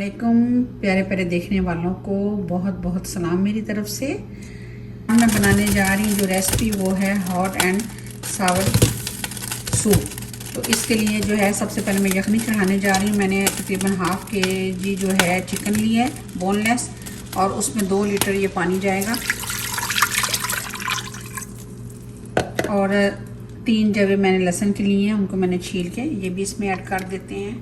वालेकुम प्यारे प्यारे देखने वालों को बहुत बहुत सलाम मेरी तरफ से। मैं बनाने जा रही हूँ जो रेसिपी वो है हॉट एंड सावर सूप। तो इसके लिए जो है सबसे पहले मैं यखनी चढ़ाने जा रही हूँ। मैंने तकरीबन ½ kg जो है चिकन ली है बोनलेस, और उसमें 2 लीटर ये पानी जाएगा और 3 जवे मैंने लहसुन के लिए हैं, उनको मैंने छील के ये भी इसमें ऐड कर देते हैं।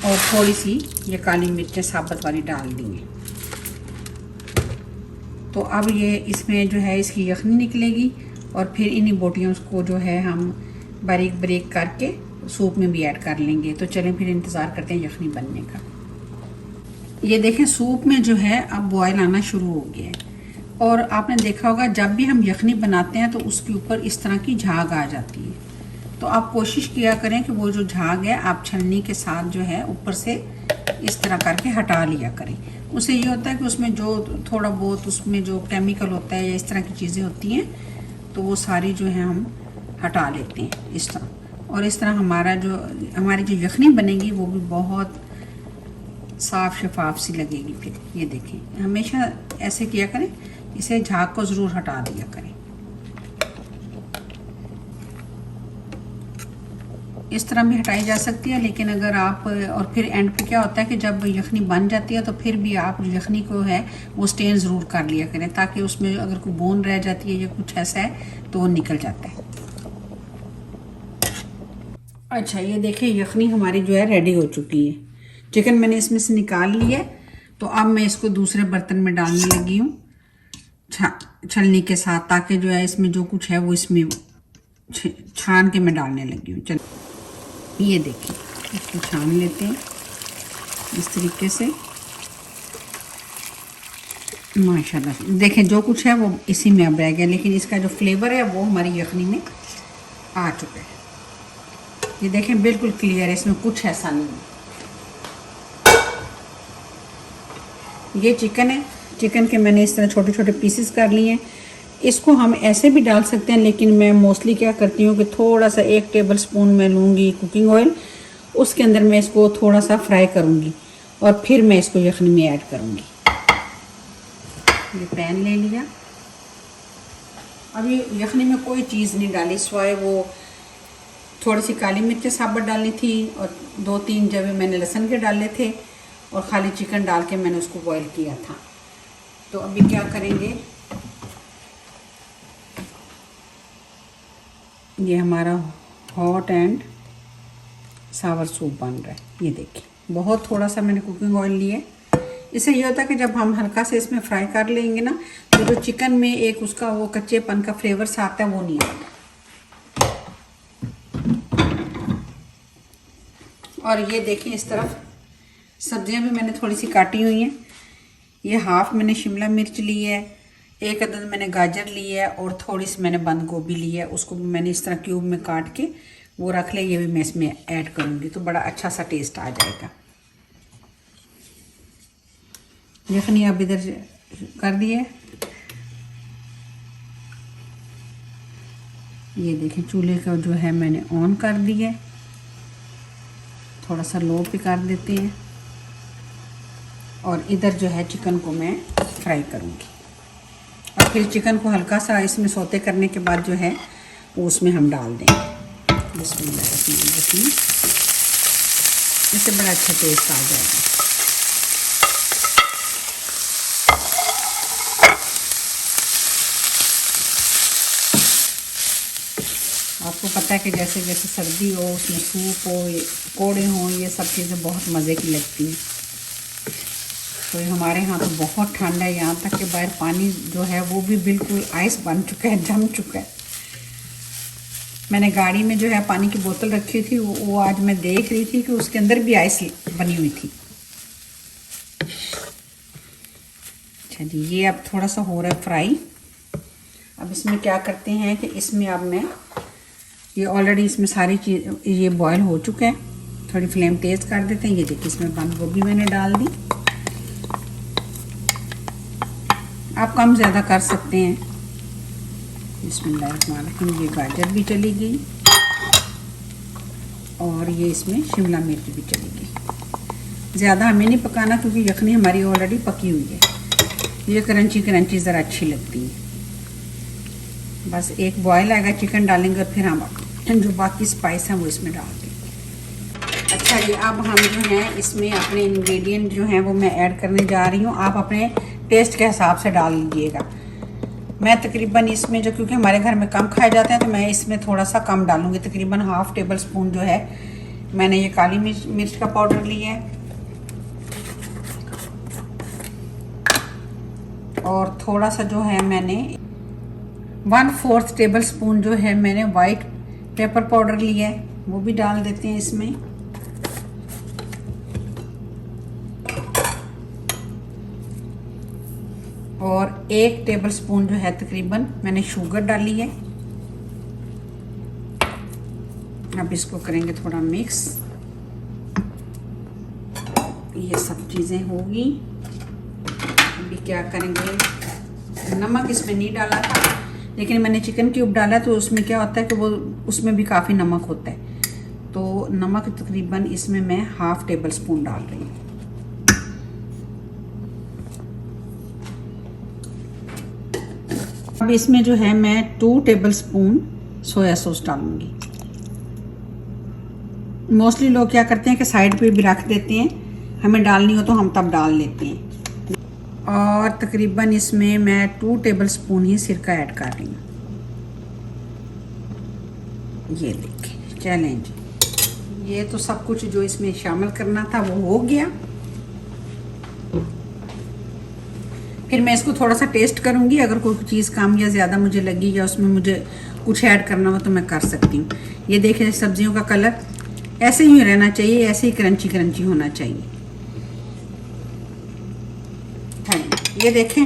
और थोड़ी सी ये काली मिर्चें साबुत वाली डाल दी हैं। तो अब ये इसमें जो है इसकी यखनी निकलेगी और फिर इन्हीं बोटियों को जो है हम बारीक बारीक करके सूप में भी ऐड कर लेंगे। तो चलें फिर इंतज़ार करते हैं यखनी बनने का। ये देखें सूप में जो है अब बॉयल आना शुरू हो गया है। और आपने देखा होगा जब भी हम यखनी बनाते हैं तो उसके ऊपर इस तरह की झाग आ जाती है। तो आप कोशिश किया करें कि वो जो झाग है आप छलनी के साथ जो है ऊपर से इस तरह करके हटा लिया करें। उससे ये होता है कि उसमें जो थोड़ा बहुत उसमें जो केमिकल होता है या इस तरह की चीज़ें होती हैं तो वो सारी जो है हम हटा लेते हैं इस तरह। और इस तरह हमारी जो यखनी बनेगी वो भी बहुत साफ शफाफ सी लगेगी। फिर ये देखें, हमेशा ऐसे किया करें, इसे झाग को ज़रूर हटा दिया करें। इस तरह भी हटाई जा सकती है, लेकिन अगर आप और फिर एंड पे क्या होता है कि जब यखनी बन जाती है तो फिर भी आप यखनी को है वो स्टेन ज़रूर कर लिया करें, ताकि उसमें अगर कोई बोन रह जाती है या कुछ ऐसा है तो वो निकल जाता है। अच्छा, ये देखिए यखनी हमारी जो है रेडी हो चुकी है। चिकन मैंने इसमें से निकाल लिया है। तो अब मैं इसको दूसरे बर्तन में डालने लगी हूँ छलनी के साथ, ताकि जो है इसमें जो कुछ है वो इसमें छान के मैं डालने लगी हूँ। चल ये देखिए, इसको छान लेते हैं इस तरीके से। माशाल्लाह देखें जो कुछ है वो इसी में अब रह गया, लेकिन इसका जो फ्लेवर है वो हमारी यखनी में आ चुका है। ये देखें बिल्कुल क्लियर है, इसमें कुछ ऐसा नहीं है। ये चिकन है, चिकन के मैंने इस तरह छोटे छोटे पीसेस कर लिए हैं। इसको हम ऐसे भी डाल सकते हैं, लेकिन मैं मोस्टली क्या करती हूँ कि थोड़ा सा 1 टेबल स्पून मैं लूँगी कुकिंग ऑयल, उसके अंदर मैं इसको थोड़ा सा फ्राई करूँगी और फिर मैं इसको यखनी में ऐड करूँगी। ये पैन ले लिया। अब ये यखनी में कोई चीज़ नहीं डाली सिवाय वो थोड़ी सी काली मिर्च साबुत डालनी थी और 2-3 जवे मैंने लहसुन के डाले थे और खाली चिकन डाल के मैंने उसको बॉईल किया था। तो अभी क्या करेंगे, ये हमारा हॉट एंड सावर सूप बन रहा है। ये देखिए बहुत थोड़ा सा मैंने कुकिंग ऑयल लिया है। इससे ये होता है कि जब हम हल्का से इसमें फ्राई कर लेंगे ना तो जो चिकन में एक उसका वो कच्चेपन का फ्लेवर सा आता है वो नहीं आता। और ये देखिए इस तरफ सब्जियां भी मैंने थोड़ी सी काटी हुई हैं। ये ½ मैंने शिमला मिर्च ली है, 1 अदद मैंने गाजर ली है और थोड़ी सी मैंने बंद गोभी ली है। उसको भी मैंने इस तरह क्यूब में काट के वो रख लिया। ये भी मैं इसमें ऐड करूँगी तो बड़ा अच्छा सा टेस्ट आ जाएगा। यखनी अब इधर कर दिए। ये देखें चूल्हे का जो है मैंने ऑन कर दिया है, थोड़ा सा लो पे कर देते हैं और इधर जो है चिकन को मैं फ्राई करूँगी। और फिर चिकन को हल्का सा इसमें सौते करने के बाद जो है वो उसमें हम डाल देंगे। बिस्मिल्लाह, इससे बड़ा अच्छा टेस्ट आ जाएगा। आपको पता है कि जैसे जैसे सर्दी हो उसमें सूप हो, पकौड़े हों, ये सब चीज़ें बहुत मज़े की लगती हैं। तो हमारे यहाँ तो बहुत ठंडा है, यहाँ तक कि बाहर पानी जो है वो भी बिल्कुल आइस बन चुका है, जम चुका है। मैंने गाड़ी में जो है पानी की बोतल रखी थी, वो आज मैं देख रही थी कि उसके अंदर भी आइस बनी हुई थी। अच्छा जी, ये अब थोड़ा सा हो रहा है फ्राई। अब इसमें क्या करते हैं कि इसमें अब मैं ये ऑलरेडी इसमें सारी चीज़ ये बॉयल हो चुका है, थोड़ी फ्लेम तेज़ कर देते हैं। ये देखिए इसमें बंद गोभी मैंने डाल दी, आप कम ज़्यादा कर सकते हैं। बिस्मिल्लाहिर्रहमानिर्रहीम। ये गाजर भी चली गई। और ये इसमें शिमला मिर्च भी चलेगी। ज़्यादा हमें नहीं पकाना क्योंकि यखनी हमारी ऑलरेडी पकी हुई है। ये क्रंची क्रंची ज़रा अच्छी लगती है। बस एक बॉयल आएगा, चिकन डालेंगे, फिर हम जो बाकी स्पाइस हैं वो इसमें डाल देंगे। अच्छा जी, अब हम जो है इसमें अपने इंग्रेडिएंट जो हैं वो मैं ऐड करने जा रही हूँ। आप अपने टेस्ट के हिसाब से डाल लीजिएगा। मैं तकरीबन इसमें जो, क्योंकि हमारे घर में कम खाए जाते हैं, तो मैं इसमें थोड़ा सा कम डालूँगी। तकरीबन 1/2 टेबल स्पून जो है मैंने ये काली मिर्च का पाउडर लिया है, और थोड़ा सा जो है मैंने 1/4 टेबल स्पून जो है मैंने वाइट पेपर पाउडर लिया है, वो भी डाल देते हैं इसमें। और 1 टेबल स्पून जो है तकरीबन मैंने शुगर डाली है। अब इसको करेंगे थोड़ा मिक्स। ये सब चीज़ें होगी। अभी क्या करेंगे, नमक इसमें नहीं डाला था, लेकिन मैंने चिकन क्यूब डाला तो उसमें क्या होता है कि वो उसमें भी काफ़ी नमक होता है। तो नमक तकरीबन इसमें मैं 1/2 टेबल स्पून डाल रही हूँ। अब इसमें जो है मैं 2 टेबल स्पून सोया सॉस डालूंगी। मोस्टली लोग क्या करते हैं कि साइड पे भी रख देते हैं, हमें डालनी हो तो हम तब डाल लेते हैं। और तकरीबन इसमें मैं 2 टेबल स्पून ही सिरका ऐड कर रही हूँ। ये देखिए, चैलेंज, ये तो सब कुछ जो इसमें शामिल करना था वो हो गया। फिर मैं इसको थोड़ा सा टेस्ट करूँगी, अगर कोई चीज़ कम या ज़्यादा मुझे लगी या उसमें मुझे कुछ ऐड करना हो तो मैं कर सकती हूँ। ये देखें, सब्जियों का कलर ऐसे ही रहना चाहिए, ऐसे ही क्रंची क्रंची होना चाहिए। ये देखें,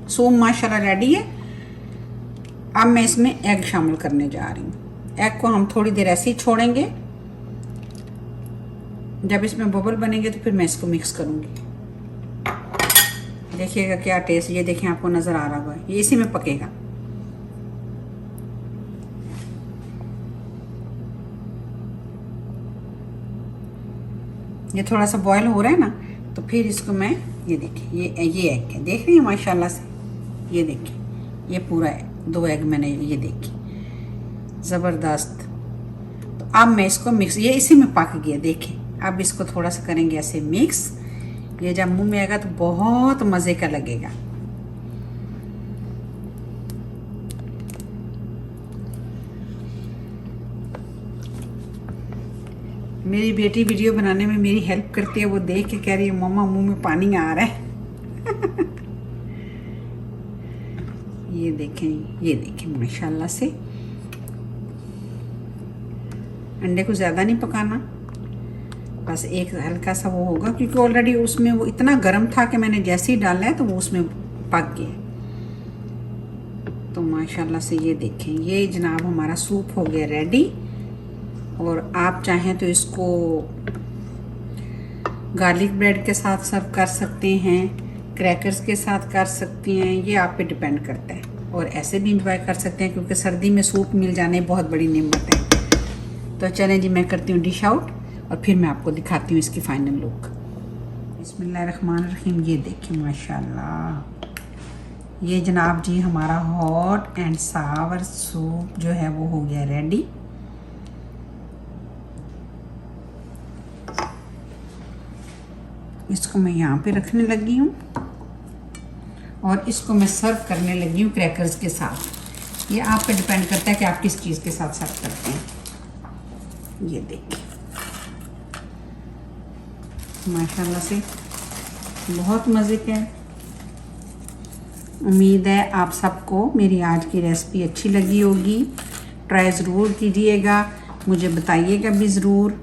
सूप माशाल्लाह रेडी है। अब मैं इसमें एग शामिल करने जा रही हूँ। एग को हम थोड़ी देर ऐसे ही छोड़ेंगे, जब इसमें बबल बनेंगे तो फिर मैं इसको मिक्स करूँगी। देखिएगा क्या टेस्ट, ये देखें आपको नज़र आ रहा होगा, ये इसी में पकेगा। ये थोड़ा सा बॉयल हो रहा है ना, तो फिर इसको मैं, ये देखिए, ये एग है, देख रही हैं माशाल्लाह से। ये देखिए, ये पूरा 2 एग मैंने, ये देखिए ज़बरदस्त। तो अब मैं इसको मिक्स, ये इसी में पक गया, देखें। अब इसको थोड़ा सा करेंगे ऐसे मिक्स। ये जब मुंह में आएगा तो बहुत मज़े का लगेगा। मेरी बेटी वीडियो बनाने में मेरी हेल्प करती है, वो देख के कह रही है मम्मा मुंह में पानी आ रहा है। ये देखें माशाल्लाह से। अंडे को ज़्यादा नहीं पकाना, बस एक हल्का सा वो होगा, क्योंकि ऑलरेडी उसमें वो इतना गर्म था कि मैंने जैसे ही डाला है तो वो उसमें पक गया। तो माशाल्लाह से ये देखें, ये जनाब हमारा सूप हो गया रेडी। और आप चाहें तो इसको गार्लिक ब्रेड के साथ सर्व कर सकते हैं, क्रैकर्स के साथ कर सकती हैं, ये आप पे डिपेंड करता है। और ऐसे भी इंजॉय कर सकते हैं, क्योंकि सर्दी में सूप मिल जाने बहुत बड़ी नेमत है। तो चलें जी, मैं करती हूँ डिश आउट और फिर मैं आपको दिखाती हूँ इसकी फाइनल लुक। बिस्मिल्लाहिर्रहमानिर्रहीम। ये देखिए माशाल्लाह, ये जनाब जी हमारा हॉट एंड सावर सूप जो है वो हो गया रेडी। इसको मैं यहाँ पे रखने लगी हूँ और इसको मैं सर्व करने लगी हूँ क्रैकर्स के साथ। ये आप पे डिपेंड करता है कि आप किस चीज़ के साथ सर्व करते हैं। ये देखिए माशाल्लाह से बहुत मज़े का है। उम्मीद है आप सबको मेरी आज की रेसिपी अच्छी लगी होगी। ट्राई ज़रूर कीजिएगा, मुझे बताइएगा भी ज़रूर।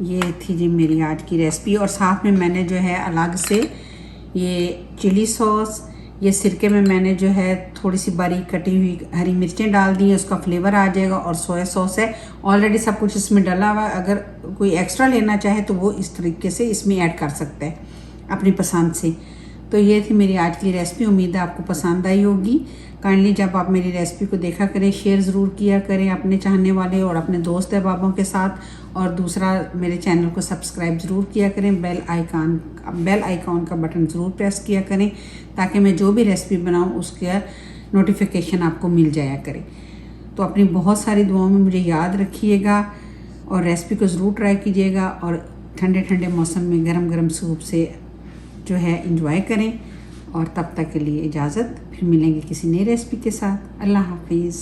ये थी जी मेरी आज की रेसिपी। और साथ में मैंने जो है अलग से ये चिली सॉस, ये सिरके में मैंने जो है थोड़ी सी बारीक कटी हुई हरी मिर्चें डाल दी हैं, उसका फ्लेवर आ जाएगा। और सोया सॉस है, ऑलरेडी सब कुछ इसमें डला हुआ है। अगर कोई एक्स्ट्रा लेना चाहे तो वो इस तरीके से इसमें ऐड कर सकता है अपनी पसंद से। तो ये थी मेरी आज की रेसिपी। उम्मीद है आपको पसंद आई होगी। काइंडली जब आप मेरी रेसिपी को देखा करें, शेयर ज़रूर किया करें अपने चाहने वाले और अपने दोस्त अहबाबों के साथ, और दूसरा मेरे चैनल को सब्सक्राइब ज़रूर किया करें। बेल आइकॉन का बटन ज़रूर प्रेस किया करें ताकि मैं जो भी रेसिपी बनाऊँ उसका नोटिफिकेशन आपको मिल जाया करे। तो अपनी बहुत सारी दुआओं में मुझे याद रखिएगा और रेसिपी को ज़रूर ट्राई कीजिएगा, और ठंडे ठंडे मौसम में गरम गरम सूप से जो है एंजॉय करें। और तब तक के लिए इजाज़त, फिर मिलेंगे किसी नई रेसिपी के साथ। अल्लाह हाफिज़।